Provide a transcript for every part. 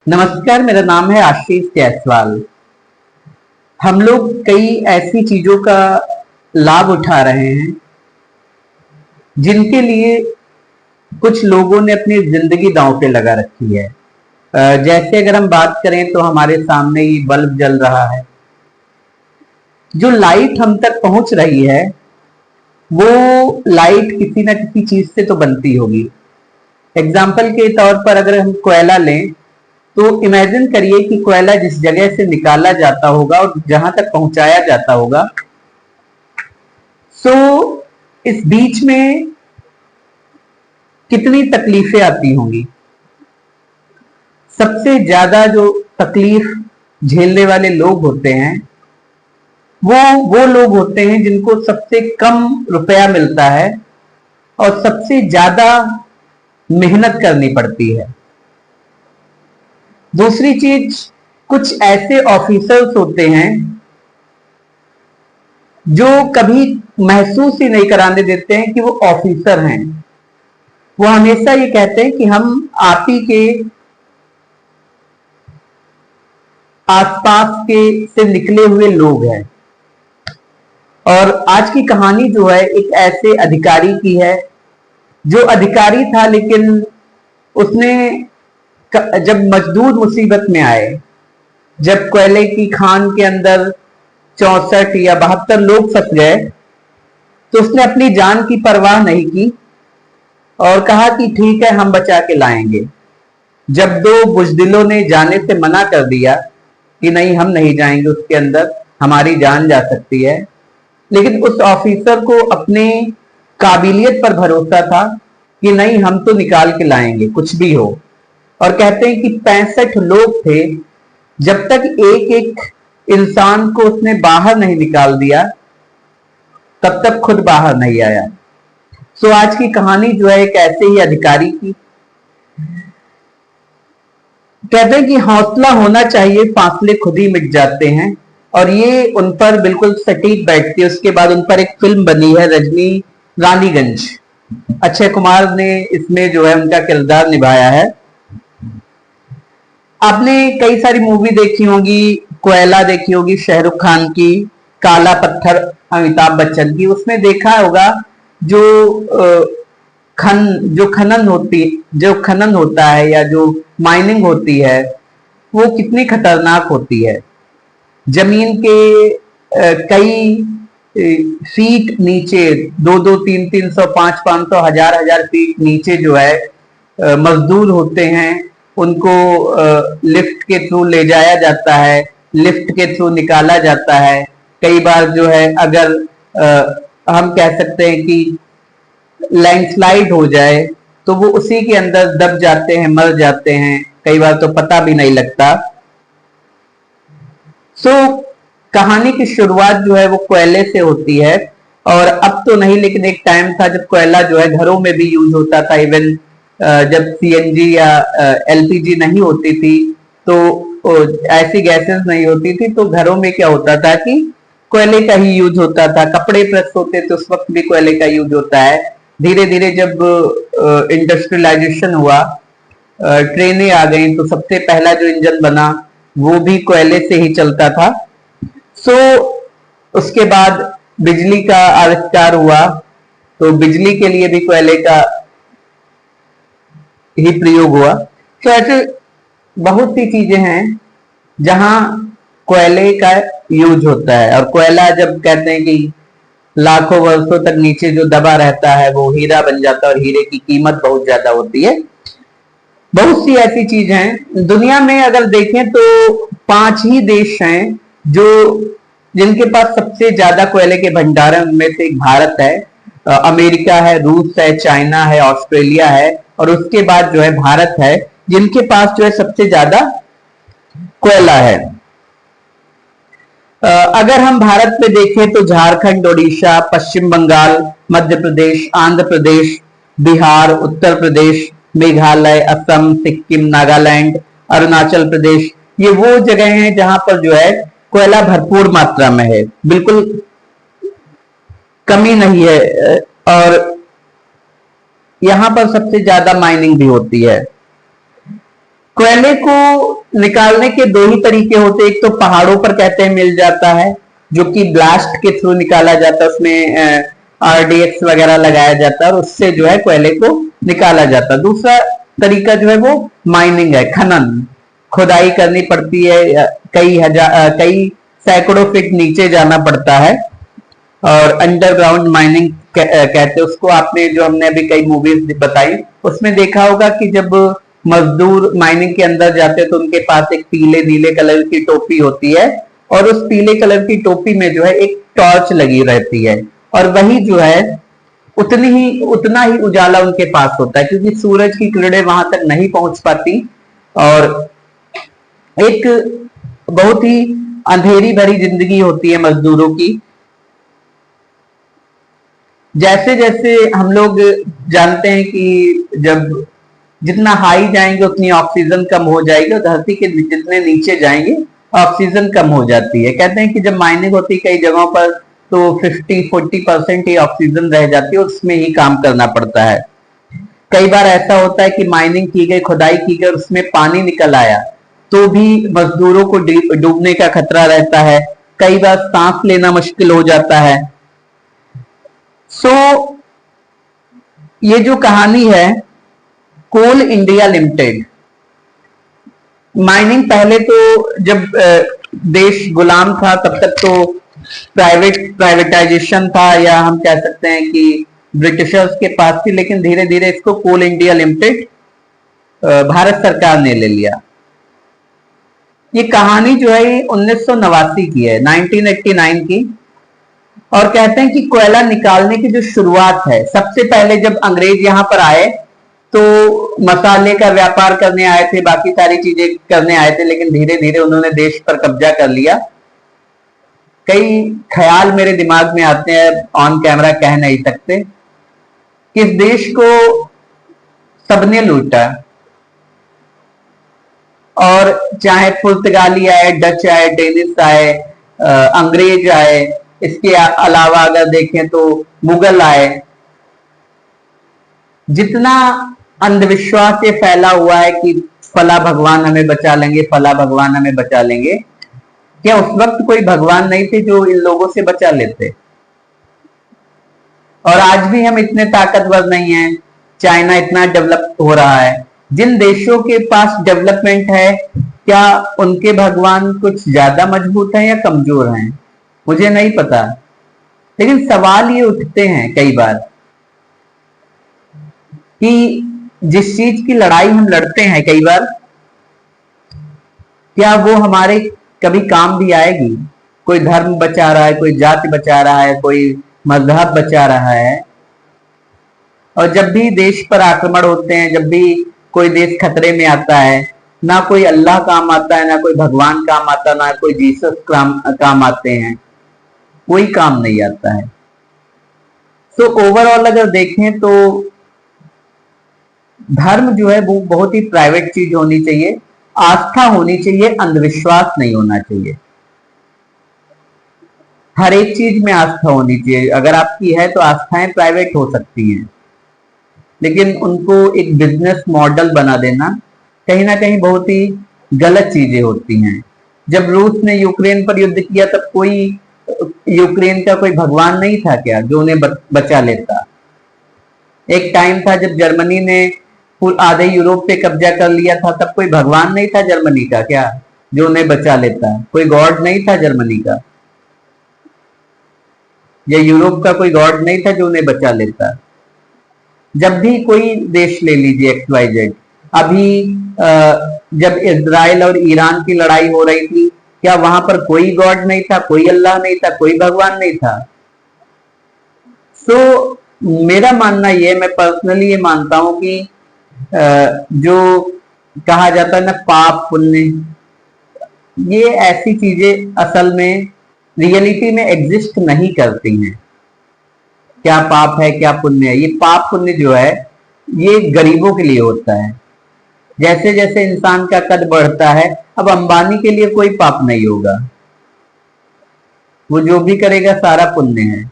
नमस्कार, मेरा नाम है आशीष जायसवाल। हम लोग कई ऐसी चीजों का लाभ उठा रहे हैं जिनके लिए कुछ लोगों ने अपनी जिंदगी दांव पे लगा रखी है। जैसे अगर हम बात करें तो हमारे सामने ही बल्ब जल रहा है। जो लाइट हम तक पहुंच रही है वो लाइट किसी ना किसी चीज से तो बनती होगी। एग्जाम्पल के तौर पर अगर हम कोयला लें तो इमेजिन करिए कि कोयला जिस जगह से निकाला जाता होगा और जहां तक पहुंचाया जाता होगा, सो इस बीच में कितनी तकलीफें आती होंगी। सबसे ज्यादा जो तकलीफ झेलने वाले लोग होते हैं वो लोग होते हैं जिनको सबसे कम रुपया मिलता है और सबसे ज्यादा मेहनत करनी पड़ती है। दूसरी चीज, कुछ ऐसे ऑफिसर्स होते हैं जो कभी महसूस ही नहीं कराने देते हैं कि वो ऑफिसर हैं। वो हमेशा ये कहते हैं कि हम आप ही के आसपास के से निकले हुए लोग हैं। और आज की कहानी जो है एक ऐसे अधिकारी की है जो अधिकारी था, लेकिन उसने जब मजदूर मुसीबत में आए, जब कोयले की खान के अंदर 64 या 72 लोग फंस गए, तो उसने अपनी जान की परवाह नहीं की और कहा कि ठीक है, हम बचा के लाएंगे। जब दो बुजदिलों ने जाने से मना कर दिया कि नहीं, हम नहीं जाएंगे उसके अंदर, हमारी जान जा सकती है, लेकिन उस ऑफिसर को अपने काबिलियत पर भरोसा था कि नहीं, हम तो निकाल के लाएंगे कुछ भी हो। और कहते हैं कि 65 लोग थे। जब तक एक एक इंसान को उसने बाहर नहीं निकाल दिया तब तक खुद बाहर नहीं आया। सो आज की कहानी जो है एक ऐसे ही अधिकारी की। कहते हैं कि हौसला होना चाहिए, फासले खुद ही मिट जाते हैं। और ये उन पर बिल्कुल सटीक बैठती है। उसके बाद उन पर एक फिल्म बनी है, रजनी रानीगंज। अक्षय कुमार ने इसमें जो है उनका किरदार निभाया है। आपने कई सारी मूवी देखी होगी, कोयला देखी होगी शाहरुख खान की, काला पत्थर अमिताभ बच्चन की। उसमें देखा होगा जो जो खनन होता है या जो माइनिंग होती है वो कितनी खतरनाक होती है। जमीन के कई फीट नीचे, 2-2, 3-3 सौ, 500-500, हजार फीट नीचे जो है मजदूर होते हैं। उनको लिफ्ट के थ्रू ले जाया जाता है, लिफ्ट के थ्रू निकाला जाता है। कई बार जो है अगर हम कह सकते हैं कि लैंडस्लाइड हो जाए तो वो उसी के अंदर दब जाते हैं, मर जाते हैं। कई बार तो पता भी नहीं लगता। सो कहानी की शुरुआत जो है वो कोयले से होती है। और अब तो नहीं, लेकिन एक टाइम था जब कोयला जो है घरों में भी यूज होता था। इवन जब सीएनजी या एलपीजी नहीं होती थी, तो ऐसी गैसेस नहीं होती थी, तो घरों में क्या होता था कि कोयले का ही यूज होता था। कपड़े प्रेस होते थे उस वक्त भी कोयले का यूज होता है। धीरे धीरे जब इंडस्ट्रियलाइजेशन हुआ, ट्रेनें आ गई, तो सबसे पहला जो इंजन बना वो भी कोयले से ही चलता था। सो उसके बाद बिजली का आविष्कार हुआ, तो बिजली के लिए भी कोयले का ही प्रयोग हुआ। तो ऐसे बहुत सी चीजें हैं जहां कोयले का यूज होता है। और कोयला जब कहते हैं कि लाखों वर्षों तक नीचे जो दबा रहता है वो हीरा बन जाता है, और हीरे की कीमत बहुत ज्यादा होती है। बहुत सी ऐसी चीज हैं दुनिया में, अगर देखें तो 5 ही देश हैं जो जिनके पास सबसे ज्यादा कोयले के भंडारण में से एक भारत है, अमेरिका है, रूस है, चाइना है, ऑस्ट्रेलिया है, और उसके बाद जो है भारत है, जिनके पास जो है सबसे ज्यादा कोयला है। अगर हम भारत में देखें तो झारखंड, ओडिशा, पश्चिम बंगाल, मध्य प्रदेश, आंध्र प्रदेश, बिहार, उत्तर प्रदेश, मेघालय, असम, सिक्किम, नागालैंड, अरुणाचल प्रदेश, ये वो जगह हैं जहां पर जो है कोयला भरपूर मात्रा में है, बिल्कुल कमी नहीं है। और यहां पर सबसे ज्यादा माइनिंग भी होती है। कोयले को निकालने के दो ही तरीके होते हैं। एक तो पहाड़ों पर कहते हैं मिल जाता है, जो कि ब्लास्ट के थ्रू निकाला जाता है, उसमें आरडीएक्स वगैरह लगाया जाता है और उससे जो है कोयले को निकाला जाता है। दूसरा तरीका जो है वो माइनिंग है, खनन, खुदाई करनी पड़ती है, कई सैकड़ों फीट नीचे जाना पड़ता है और अंडरग्राउंड माइनिंग कहते हैं उसको। आपने जो हमने अभी कई मूवीज बताई उसमें देखा होगा कि जब मजदूर माइनिंग के अंदर जाते हैं तो उनके पास एक पीले नीले कलर की टोपी होती है और उस पीले कलर की टोपी में जो है एक टॉर्च लगी रहती है और वही जो है उतना ही उजाला उनके पास होता है, क्योंकि सूरज की किरणें वहां तक नहीं पहुंच पाती और एक बहुत ही अंधेरी भरी जिंदगी होती है मजदूरों की। जैसे जैसे हम लोग जानते हैं कि जब जितना हाई जाएंगे उतनी ऑक्सीजन कम हो जाएगी और धरती के जितने नीचे जाएंगे ऑक्सीजन कम हो जाती है। कहते हैं कि जब माइनिंग होती है कई जगहों पर तो 50-40% ही ऑक्सीजन रह जाती है, उसमें ही काम करना पड़ता है। कई बार ऐसा होता है कि माइनिंग की गई, खुदाई की गई, उसमें पानी निकल आया तो भी मजदूरों को डूबने का खतरा रहता है। कई बार सांस लेना मुश्किल हो जाता है। सो ये जो कहानी है कोल इंडिया लिमिटेड, माइनिंग पहले तो जब देश गुलाम था तब तक तो प्राइवेटाइजेशन था, या हम कह सकते हैं कि ब्रिटिशर्स के पास थी, लेकिन धीरे धीरे इसको कोल इंडिया लिमिटेड भारत सरकार ने ले लिया। ये कहानी जो है 1989 की है, 1989 की, और कहते हैं कि कोयला निकालने की जो शुरुआत है, सबसे पहले जब अंग्रेज यहां पर आए तो मसाले का व्यापार करने आए थे, बाकी सारी चीजें करने आए थे, लेकिन धीरे धीरे उन्होंने देश पर कब्जा कर लिया। कई ख्याल मेरे दिमाग में आते हैं, ऑन कैमरा कह नहीं सकते। कि इस देश को सबने लूटा और चाहे पुर्तगाली आए, डच आए, डेनिस आए, अंग्रेज आए, इसके अलावा अगर देखें तो मुगल आए, जितना अंधविश्वास ये फैला हुआ है कि फला भगवान हमें बचा लेंगे, फला भगवान हमें बचा लेंगे, क्या उस वक्त कोई भगवान नहीं थे जो इन लोगों से बचा लेते? और आज भी हम इतने ताकतवर नहीं हैं, चाइना इतना डेवलप हो रहा है। जिन देशों के पास डेवलपमेंट है, क्या उनके भगवान कुछ ज्यादा मजबूत हैं या कमजोर हैं? मुझे नहीं पता, लेकिन सवाल ये उठते हैं कई बार कि जिस चीज की लड़ाई हम लड़ते हैं कई बार, क्या वो हमारे कभी काम भी आएगी? कोई धर्म बचा रहा है, कोई जाति बचा रहा है, कोई मजहब बचा रहा है, और जब भी देश पर आक्रमण होते हैं, जब भी कोई देश खतरे में आता है, ना कोई अल्लाह काम आता है, ना कोई भगवान काम आता है, ना कोई जीसस काम आते हैं, कोई काम नहीं आता है। तो ओवरऑल अगर देखें तो धर्म जो है वो बहुत ही प्राइवेट चीज होनी चाहिए, आस्था होनी चाहिए, अंधविश्वास नहीं होना चाहिए। हर एक चीज में आस्था होनी चाहिए। अगर आपकी है तो आस्थाएं प्राइवेट हो सकती हैं, लेकिन उनको एक बिजनेस मॉडल बना देना कहीं ना कहीं बहुत ही गलत चीजें होती हैं। जब रूस ने यूक्रेन पर युद्ध किया तब कोई यूक्रेन का कोई भगवान नहीं था क्या जो उन्हें बचा लेता? एक टाइम था जब जर्मनी ने आधे यूरोप पे कब्जा कर लिया था, तब कोई भगवान नहीं था जर्मनी का क्या जो उन्हें बचा लेता? कोई गॉड नहीं था जर्मनी का, या यूरोप का कोई गॉड नहीं था जो उन्हें बचा लेता? जब भी कोई देश ले लीजिए XYZ, अभी जब इजराइल और ईरान की लड़ाई हो रही थी, क्या वहां पर कोई गॉड नहीं था, कोई अल्लाह नहीं था, कोई भगवान नहीं था? सो मेरा मानना ये, मैं पर्सनली ये मानता हूं कि जो कहा जाता है ना पाप पुण्य, ये ऐसी चीजें असल में रियलिटी में एग्जिस्ट नहीं करती हैं। क्या पाप है क्या पुण्य है? ये पाप पुण्य जो है ये गरीबों के लिए होता है। जैसे जैसे इंसान का कद बढ़ता है, अब अंबानी के लिए कोई पाप नहीं होगा, वो जो भी करेगा सारा पुण्य है।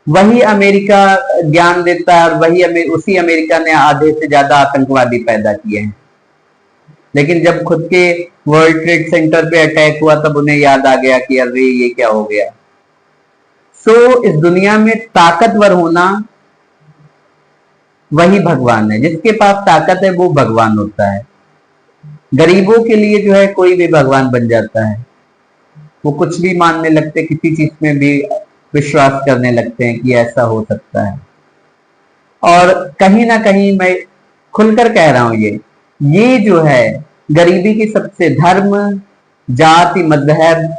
वही अमेरिका ज्ञान देता है और उसी अमेरिका ने आधे से ज्यादा आतंकवादी पैदा किए हैं। लेकिन जब खुद के वर्ल्ड ट्रेड सेंटर पे अटैक हुआ तब उन्हें याद आ गया कि अरे ये क्या हो गया। इस दुनिया में ताकतवर होना वही भगवान है। जिसके पास ताकत है वो भगवान होता है। गरीबों के लिए जो है कोई भी भगवान बन जाता है। वो कुछ भी मानने लगते, किसी चीज में भी विश्वास करने लगते हैं कि ऐसा हो सकता है। और कहीं ना कहीं मैं खुलकर कह रहा हूं, ये जो है गरीबी की सबसे धर्म, जाति, मजहब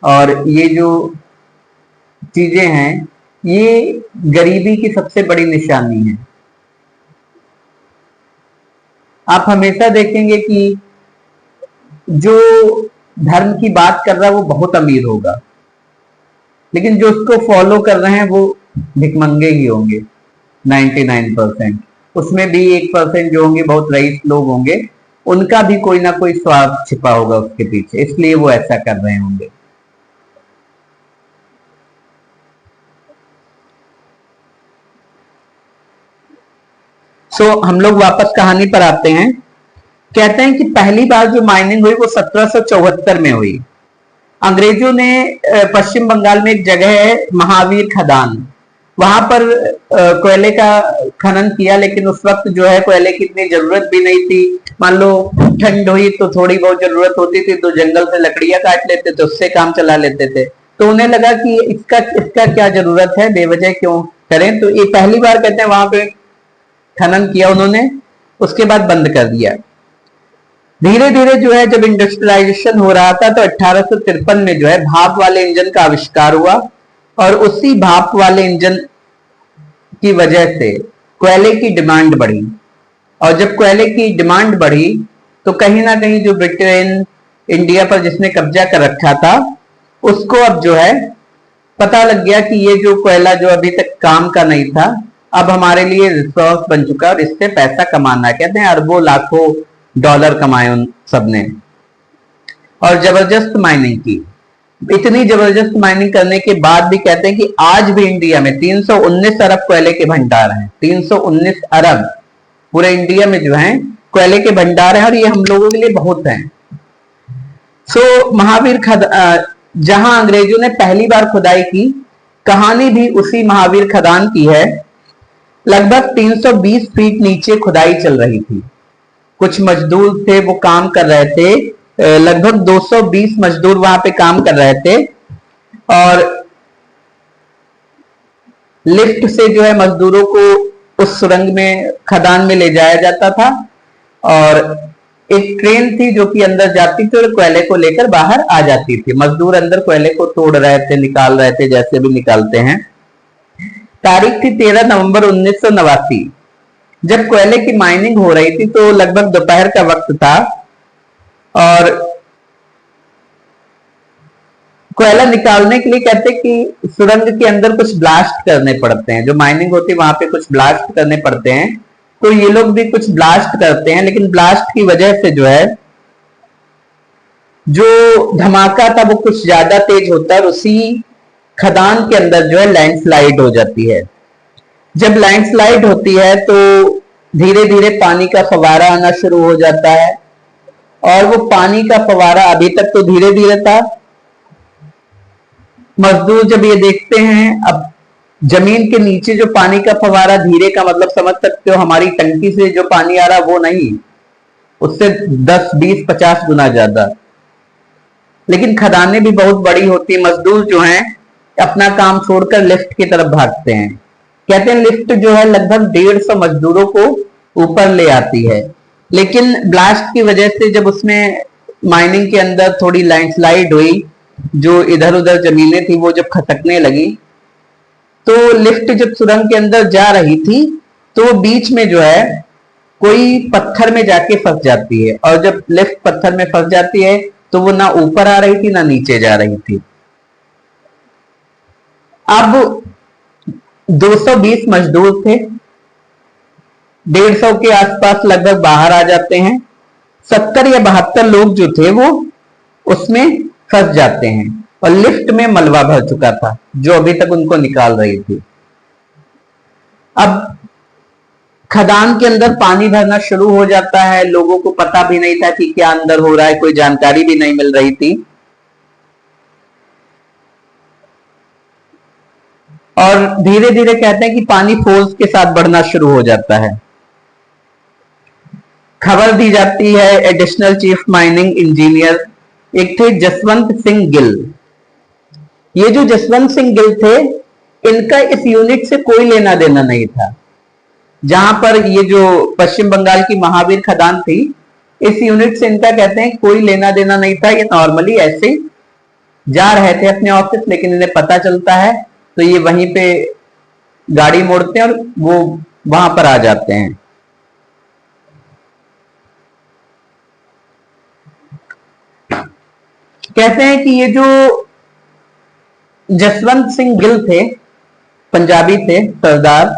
और ये जो चीजें हैं, ये गरीबी की सबसे बड़ी निशानी है। आप हमेशा देखेंगे कि जो धर्म की बात कर रहा है वो बहुत अमीर होगा, लेकिन जो उसको फॉलो कर रहे हैं वो भिखमंगे ही होंगे 99%। उसमें भी 1% जो होंगे बहुत रईस लोग होंगे, उनका भी कोई ना कोई स्वार्थ छिपा होगा उसके पीछे, इसलिए वो ऐसा कर रहे होंगे। हम लोग वापस कहानी पर आते हैं। कहते हैं कि पहली बार जो माइनिंग हुई वो 1774 में हुई। अंग्रेजों ने पश्चिम बंगाल में एक जगह है महावीर खदान, वहां पर कोयले का खनन किया। लेकिन उस वक्त जो है कोयले की इतनी जरूरत भी नहीं थी। मान लो ठंड हुई तो थोड़ी बहुत जरूरत होती थी, तो जंगल से लकड़ियां काट लेते थे, उससे काम चला लेते थे। तो उन्हें लगा कि इसका क्या जरूरत है, बेवजह क्यों करें। तो ये पहली बार कहते हैं वहां पे खनन किया उन्होंने, उसके बाद बंद कर दिया। धीरे धीरे जो है जब इंडस्ट्रियलाइजेशन हो रहा था तो 1853 में जो है भाप वाले इंजन का आविष्कार हुआ, और उसी भाप वाले इंजन की वजह से कोयले की डिमांड बढ़ी। और जब कोयले की डिमांड बढ़ी तो कहीं ना कहीं जो ब्रिटेन इंडिया पर जिसने कब्जा कर रखा था उसको अब जो है पता लग गया कि ये जो कोयला जो अभी तक काम का नहीं था, अब हमारे लिए रिसोर्स बन चुका है और इससे पैसा कमाना है। कहते हैं अरबों लाखों डॉलर कमाए उन सबने, और जबरदस्त माइनिंग की। इतनी जबरदस्त माइनिंग करने के बाद भी कहते हैं कि आज भी इंडिया में 319 अरब कोयले के भंडार हैं। 319 अरब पूरे इंडिया में जो है कोयले के भंडार हैं, और ये हम लोगों के लिए बहुत हैं। महावीर जहां अंग्रेजों ने पहली बार खुदाई की, कहानी भी उसी महावीर खदान की है। लगभग 320 फीट नीचे खुदाई चल रही थी। कुछ मजदूर थे वो काम कर रहे थे, लगभग 220 मजदूर वहां पे काम कर रहे थे, और लिफ्ट से जो है मजदूरों को उस सुरंग में खदान में ले जाया जाता था। और एक ट्रेन थी जो कि अंदर जाती थी और कोयले को लेकर बाहर आ जाती थी। मजदूर अंदर कोयले को तोड़ रहे थे, निकाल रहे थे, जैसे भी निकालते हैं। तारीख थी 13 नवंबर 1989। जब कोयले की माइनिंग हो रही थी तो लगभग दोपहर का वक्त था, और कोयला निकालने के लिए कहते कि सुरंग के अंदर कुछ ब्लास्ट करने पड़ते हैं। जो माइनिंग होती है वहां पे कुछ ब्लास्ट करने पड़ते हैं, तो ये लोग भी कुछ ब्लास्ट करते हैं। लेकिन ब्लास्ट की वजह से जो है जो धमाका था वो कुछ ज्यादा तेज होता है, और उसी खदान के अंदर जो है लैंडस्लाइड हो जाती है। जब लैंडस्लाइड होती है तो धीरे धीरे पानी का फवारा आना शुरू हो जाता है, और वो पानी का फवारा अभी तक तो धीरे धीरे था। मजदूर जब ये देखते हैं, अब जमीन के नीचे जो पानी का फवारा धीरे का मतलब समझ सकते हो, हमारी टंकी से जो पानी आ रहा वो नहीं, उससे 10, 20, 50 गुना ज्यादा। लेकिन खदानें भी बहुत बड़ी होती है। मजदूर जो हैं अपना काम छोड़कर लिफ्ट की तरफ भागते हैं। कहते हैं लिफ्ट जो है लगभग 150 मजदूरों को ऊपर ले आती है। लेकिन ब्लास्ट की वजह से जब उसमें माइनिंग के अंदर थोड़ी लैंडस्लाइड हुई, जो इधर उधर जमीनें थी वो जब खसकने लगी, तो लिफ्ट जब सुरंग के अंदर जा रही थी तो बीच में जो है कोई पत्थर में जाके फंस जाती है। और जब लिफ्ट पत्थर में फंस जाती है तो वो ना ऊपर आ रही थी ना नीचे जा रही थी। अब 220 मजदूर थे, 150 के आसपास लगभग बाहर आ जाते हैं। 70 या 72 लोग जो थे वो उसमें फंस जाते हैं। और लिफ्ट में मलबा भर चुका था जो अभी तक उनको निकाल रही थी। अब खदान के अंदर पानी भरना शुरू हो जाता है, लोगों को पता भी नहीं था कि क्या अंदर हो रहा है, कोई जानकारी भी नहीं मिल रही थी। और धीरे धीरे कहते हैं कि पानी फोर्स के साथ बढ़ना शुरू हो जाता है। खबर दी जाती है एडिशनल चीफ माइनिंग इंजीनियर एक थे जसवंत सिंह गिल। ये जो जसवंत सिंह गिल थे, इनका इस यूनिट से कोई लेना देना नहीं था। जहां पर ये जो पश्चिम बंगाल की महावीर खदान थी, इस यूनिट से इनका कहते हैं कोई लेना देना नहीं था। ये नॉर्मली ऐसे जा रहे थे अपने ऑफिस, लेकिन इन्हें पता चलता है तो ये वहीं पे गाड़ी मोड़ते हैं और वो वहां पर आ जाते हैं। कहते हैं कि ये जो जसवंत सिंह गिल थे, पंजाबी थे सरदार,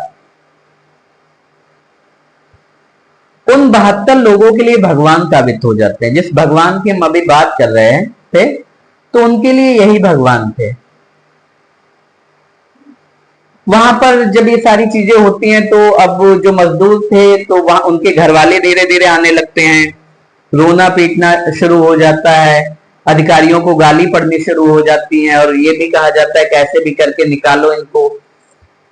उन 72 लोगों के लिए भगवान साबित हो जाते हैं। जिस भगवान की हम अभी बात कर रहे थे, तो उनके लिए यही भगवान थे। वहां पर जब ये सारी चीजें होती हैं तो अब जो मजदूर थे तो वहां उनके घर वाले धीरे धीरे आने लगते हैं, रोना पीटना शुरू हो जाता है, अधिकारियों को गाली पड़नी शुरू हो जाती है और ये भी कहा जाता है कैसे भी करके निकालो इनको।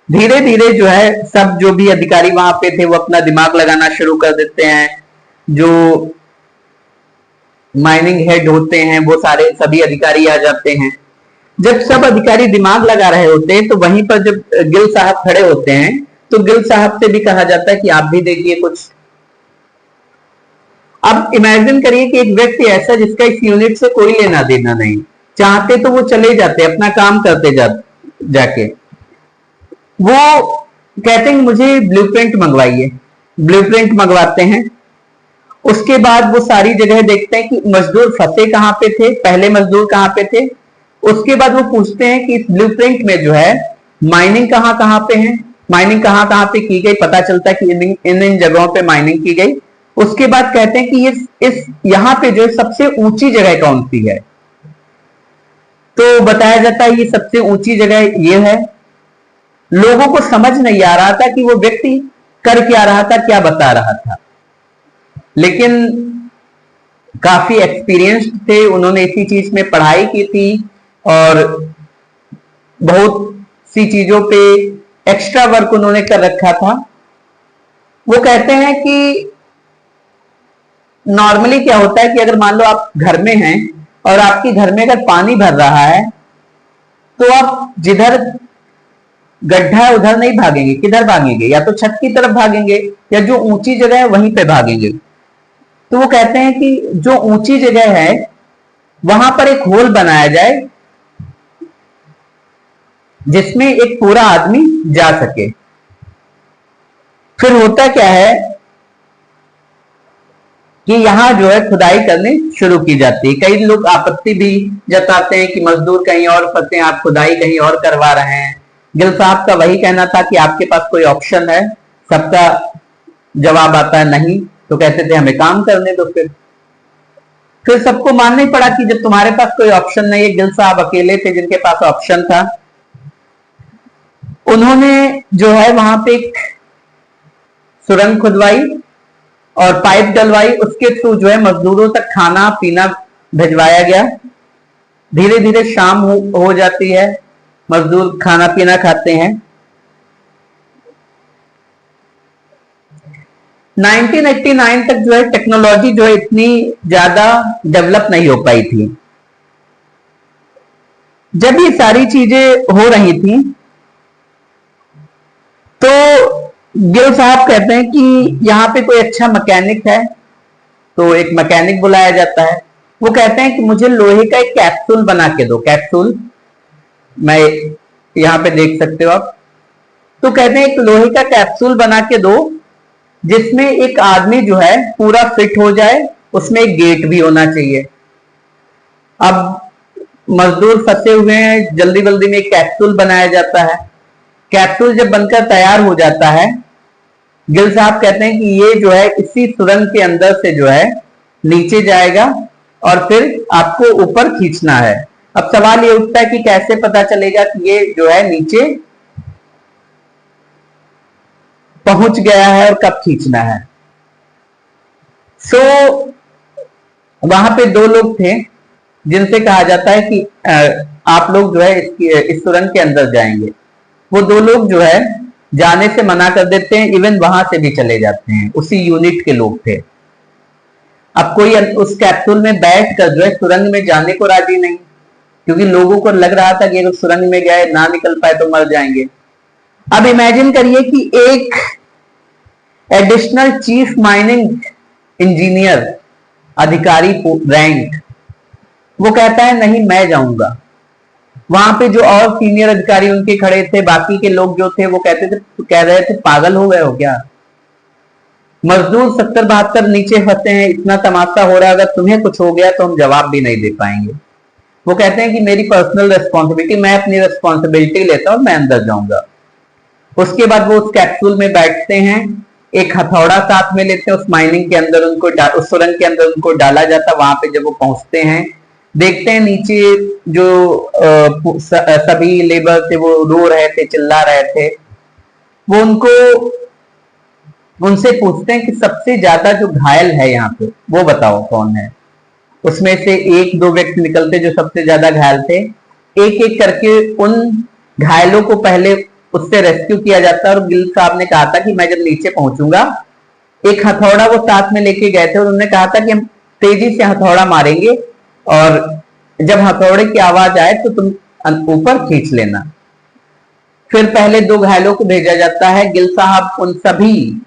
धीरे धीरे जो है सब जो भी अधिकारी वहां पे थे वो अपना दिमाग लगाना शुरू कर देते हैं। जो माइनिंग हेड होते हैं वो सारे सभी अधिकारी आ जाते हैं। जब सब अधिकारी दिमाग लगा रहे होते हैं तो वहीं पर जब गिल साहब खड़े होते हैं तो गिल साहब से भी कहा जाता है कि आप भी देखिए कुछ। अब इमेजिन करिए कि एक व्यक्ति ऐसा जिसका इस यूनिट से कोई लेना देना नहीं, चाहते तो वो चले जाते अपना काम करते जाके। वो कहते हैं मुझे ब्लूप्रिंट मंगवाइए, ब्लूप्रिंट मंगवाते हैं। उसके बाद वो सारी जगह देखते हैं कि मजदूर फंसे कहां पे थे, पहले मजदूर कहां पे थे। उसके बाद वो पूछते हैं कि इस ब्लूप्रिंट में जो है माइनिंग कहां कहां पे है, माइनिंग कहां कहां पे की गई, पता चलता है कि इन इन जगहों पे माइनिंग की गई। उसके बाद कहते हैं कि इस यहां पे जो सबसे ऊंची जगह कौन सी है, तो बताया जाता है ये सबसे ऊंची जगह ये है। लोगों को समझ नहीं आ रहा था कि वो व्यक्ति कर क्या रहा था, क्या बता रहा था, लेकिन काफी एक्सपीरियंस्ड थे, उन्होंने इसी चीज में पढ़ाई की थी और बहुत सी चीजों पे एक्स्ट्रा वर्क उन्होंने कर रखा था। वो कहते हैं कि नॉर्मली क्या होता है कि अगर मान लो आप घर में हैं और आपके घर में अगर पानी भर रहा है तो आप जिधर गड्ढा है उधर नहीं भागेंगे, किधर भागेंगे, या तो छत की तरफ भागेंगे या जो ऊंची जगह है वहीं पे भागेंगे। तो वो कहते हैं कि जो ऊंची जगह है वहां पर एक होल बनाया जाए जिसमें एक पूरा आदमी जा सके। फिर होता क्या है कि यहां जो है खुदाई करनी शुरू की जाती है। कई लोग आपत्ति भी जताते हैं कि मजदूर कहीं और फंसे, आप खुदाई कहीं और करवा रहे हैं। गिल साहब का वही कहना था कि आपके पास कोई ऑप्शन है, सबका जवाब आता है नहीं, तो कहते थे हमें काम करने दो। फिर सबको मानना ही पड़ा कि जब तुम्हारे पास कोई ऑप्शन नहीं है, गिल साहब अकेले थे जिनके पास ऑप्शन था। उन्होंने जो है वहां पे एक सुरंग खुदवाई और पाइप डलवाई, उसके थ्रू जो है मजदूरों तक खाना पीना भिजवाया गया। धीरे धीरे शाम हो जाती है, मजदूर खाना पीना खाते हैं। 1989 तक जो है टेक्नोलॉजी जो है इतनी ज्यादा डेवलप नहीं हो पाई थी। जब ये सारी चीजें हो रही थी तो गिल साहब कहते हैं कि यहाँ पे कोई अच्छा मैकेनिक है, तो एक मैकेनिक बुलाया जाता है। वो कहते हैं कि मुझे लोहे का एक कैप्सूल बना के दो। कैप्सूल मैं यहाँ पे देख सकते हो आप। तो कहते हैं एक लोहे का कैप्सूल बना के दो जिसमें एक आदमी जो है पूरा फिट हो जाए, उसमें एक गेट भी होना चाहिए। अब मजदूर फंसे हुए हैं, जल्दी जल्दी में एक कैप्सूल बनाया जाता है। कैप्सूल जब बनकर तैयार हो जाता है, गिल साहब कहते हैं कि ये जो है इसी सुरंग के अंदर से जो है नीचे जाएगा और फिर आपको ऊपर खींचना है। अब सवाल ये उठता है कि कैसे पता चलेगा कि ये जो है नीचे पहुंच गया है और कब खींचना है। सो वहां पे दो लोग थे जिनसे कहा जाता है कि आप लोग जो है इस सुरंग के अंदर जाएंगे। वो दो लोग जो है जाने से मना कर देते हैं, इवन वहां से भी चले जाते हैं। उसी यूनिट के लोग थे। अब कोई उस कैप्सूल में बैठ कर जो है सुरंग में जाने को राजी नहीं, क्योंकि लोगों को लग रहा था कि अगर सुरंग में गए ना निकल पाए तो मर जाएंगे। अब इमेजिन करिए कि एक एडिशनल चीफ माइनिंग इंजीनियर, अधिकारी रैंक, वो कहता है नहीं मैं जाऊंगा। वहां पे जो और सीनियर अधिकारी उनके खड़े थे, बाकी के लोग जो थे वो कह रहे थे पागल हो गए हो क्या, मजदूर 70-72 नीचे फंसे हैं, इतना तमाशा हो रहा है, अगर तुम्हें कुछ हो गया तो हम जवाब भी नहीं दे पाएंगे। वो कहते हैं कि मेरी पर्सनल रिस्पॉन्सिबिलिटी, मैं अपनी रिस्पॉन्सिबिलिटी लेता हूं, मैं अंदर जाऊंगा। उसके बाद वो उस कैप्सूल में बैठते हैं, एक हथौड़ा साथ में लेते हैं, उस माइनिंग के अंदर उनको उस सुरंग के अंदर उनको डाला जाता। वहां पे जब वो पहुंचते हैं देखते हैं नीचे जो सभी लेबर थे वो रो रहे थे, चिल्ला रहे थे। वो उनसे पूछते हैं कि सबसे ज्यादा जो घायल है यहाँ पे वो बताओ कौन है। उसमें से एक दो व्यक्ति निकलते जो सबसे ज्यादा घायल थे। एक एक करके उन घायलों को पहले उससे रेस्क्यू किया जाता है। और गिल साहब ने कहा था कि मैं जब नीचे पहुंचूंगा, एक हथौड़ा वो साथ में लेके गए थे, उन्होंने कहा था कि हम तेजी से हथौड़ा मारेंगे और जब हथौड़े की आवाज आए तो तुम ऊपर खींच लेना। फिर पहले दो घायलों को भेजा जाता है। गिल साहब उन सभी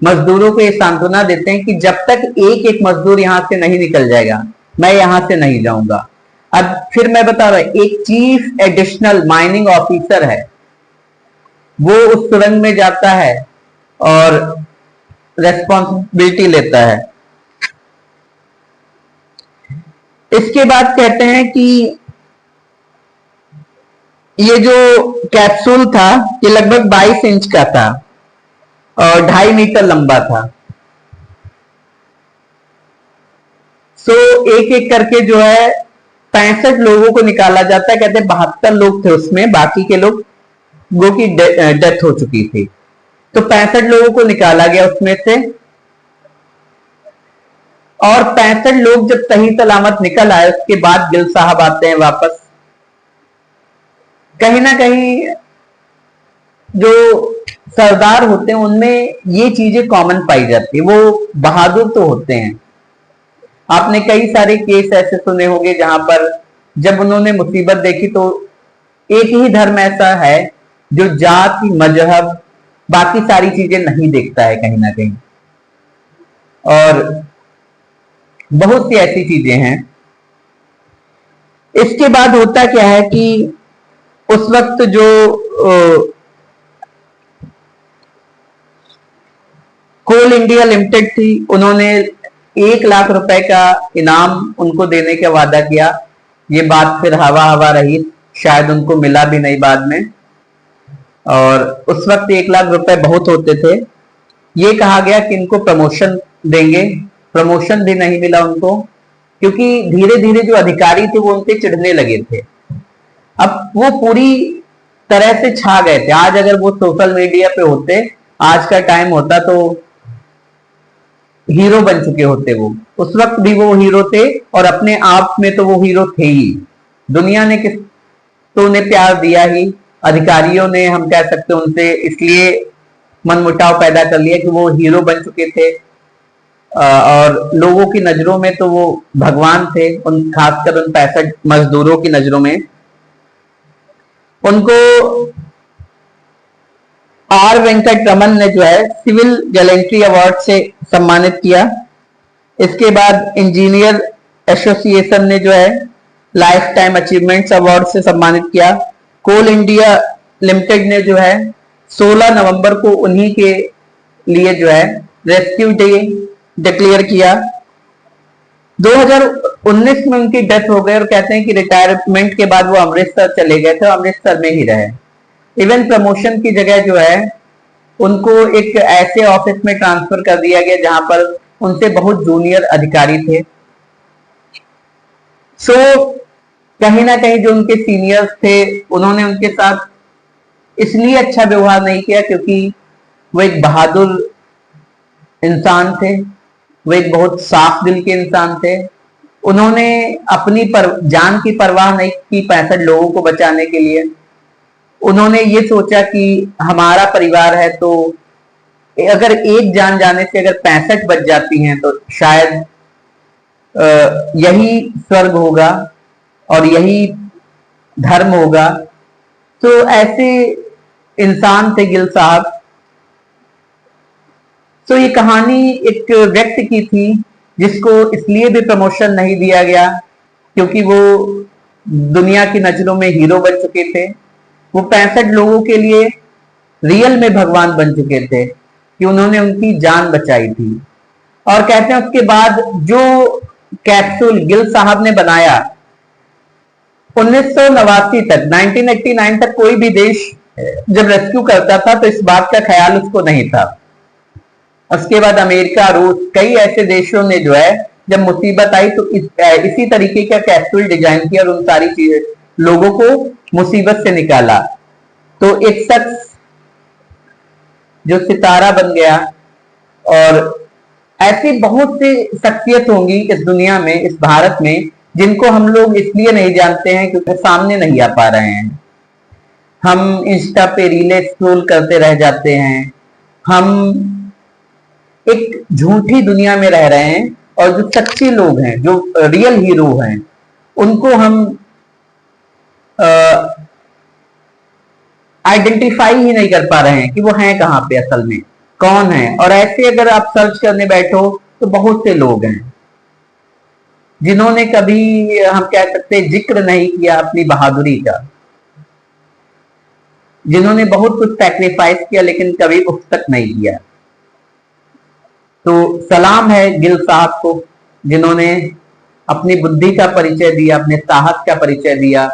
मजदूरों को ये सांत्वना देते हैं कि जब तक एक एक मजदूर यहां से नहीं निकल जाएगा मैं यहां से नहीं जाऊंगा। अब फिर मैं बता रहा हूं, एक चीफ एडिशनल माइनिंग ऑफिसर है, वो उस सुरंग में जाता है और रेस्पॉन्सिबिलिटी लेता है। इसके बाद कहते हैं कि ये जो कैप्सूल था ये लगभग 22 इंच का था और 2.5 मीटर लंबा था। सो एक एक करके जो है 65 लोगों को निकाला जाता है। कहते हैं 72 लोग थे उसमें, बाकी के लोगों की डेथ हो चुकी थी। तो 65 लोगों को निकाला गया उसमें से, और 65 लोग जब सही सलामत निकल आए उसके बाद गिल साहब आते हैं वापस। कहीं ना कहीं जो सरदार होते हैं उनमें ये चीजें कॉमन पाई जाती है। वो बहादुर तो होते हैं। आपने कई सारे केस ऐसे सुने होंगे जहां पर जब उन्होंने मुसीबत देखी तो एक ही धर्म ऐसा है जो जाति, मजहब, बाकी सारी चीजें नहीं देखता है कहीं ना कहीं। और बहुत सी ऐसी चीजें हैं। इसके बाद होता क्या है कि उस वक्त जो कोल इंडिया लिमिटेड थी, उन्होंने 1 लाख रुपए का इनाम उनको देने का वादा किया। ये बात फिर हवा हवा रही, शायद उनको मिला भी नहीं बाद में। और उस वक्त 1 लाख रुपए बहुत होते थे। ये कहा गया कि इनको प्रमोशन देंगे, प्रमोशन भी नहीं मिला उनको, क्योंकि धीरे धीरे जो अधिकारी थे वो उनसे चिढ़ने लगे थे। अब वो पूरी तरह से छा गए थे। आज अगर वो सोशल मीडिया पे होते, आज का टाइम होता तो हीरो बन चुके होते वो। उस वक्त भी वो हीरो थे और अपने आप में तो वो हीरो थे ही। दुनिया ने किस तो उन्हें प्यार दिया ही, अधिकारियों ने, हम कह सकते उनसे इसलिए मनमुटाव पैदा कर लिया कि वो हीरो बन चुके थे। और लोगों की नजरों में तो वो भगवान थे, उन खासकर उन 65 मजदूरों की नजरों में। उनको आर वेंकट रमन ने जो है सिविल गैलेंट्री अवार्ड से सम्मानित किया। इसके बाद इंजीनियर एसोसिएशन ने जो है लाइफ टाइम अचीवमेंट्स अवार्ड से सम्मानित किया। कोल इंडिया लिमिटेड ने जो है 16 नवंबर को उन्हीं के लिए जो है रेस्क्यू डे डिक्लेयर किया। 2019 में उनकी डेथ हो गई और कहते हैं कि रिटायरमेंट के बाद वो अमृतसर चले गए थे, अमृतसर में ही रहे। इवन प्रमोशन की जगह जो है उनको एक ऐसे ऑफिस में ट्रांसफर कर दिया गया जहां पर उनसे बहुत जूनियर अधिकारी थे। सो कहीं ना कहीं जो उनके सीनियर्स थे उन्होंने उनके साथ इसलिए अच्छा व्यवहार नहीं किया क्योंकि वो एक बहादुर इंसान थे, वो एक बहुत साफ दिल के इंसान थे। उन्होंने अपनी जान की परवाह नहीं की 65 लोगों को बचाने के लिए। उन्होंने ये सोचा कि हमारा परिवार है तो अगर एक जान जाने से अगर 65 बच जाती हैं तो शायद यही स्वर्ग होगा और यही धर्म होगा। तो ऐसे इंसान थे गिल साहब। तो ये कहानी एक व्यक्ति की थी जिसको इसलिए भी प्रमोशन नहीं दिया गया क्योंकि वो दुनिया की नजरों में हीरो बन चुके थे। वो 65 लोगों के लिए रियल में भगवान बन चुके थे कि उन्होंने उनकी जान बचाई थी। और कहते हैं उसके बाद जो कैप्सूल गिल साहब ने बनाया 1989 तक 1989 तक कोई भी देश जब रेस्क्यू करता था तो इस बात का ख्याल उसको नहीं था। उसके बाद अमेरिका, रूस, कई ऐसे देशों ने जो है जब मुसीबत आई तो इसी तरीके का कैप्सूल डिजाइन किया और उन सारी चीजें लोगों को मुसीबत से निकाला। तो एक शख्स जो सितारा बन गया, और ऐसी बहुत सी शख्सियत होंगी इस दुनिया में, इस भारत में, जिनको हम लोग इसलिए नहीं जानते हैं क्योंकि सामने नहीं आ पा रहे हैं। हम इंस्टा पे रीले स्क्रॉल करते रह जाते हैं। हम एक झूठी दुनिया में रह रहे हैं और जो सच्चे लोग हैं, जो रियल हीरो हैं, उनको हम आइडेंटिफाई ही नहीं कर पा रहे हैं कि वो हैं कहाँ पे, असल में कौन है। और ऐसे अगर आप सर्च करने बैठो तो बहुत से लोग हैं जिन्होंने कभी, हम कह सकते हैं, जिक्र नहीं किया अपनी बहादुरी का, जिन्होंने बहुत कुछ सैक्रिफाइस किया लेकिन कभी उफ तक नहीं किया। तो सलाम है गिल साहब को जिन्होंने अपनी बुद्धि का परिचय दिया, अपने साहस का परिचय दिया।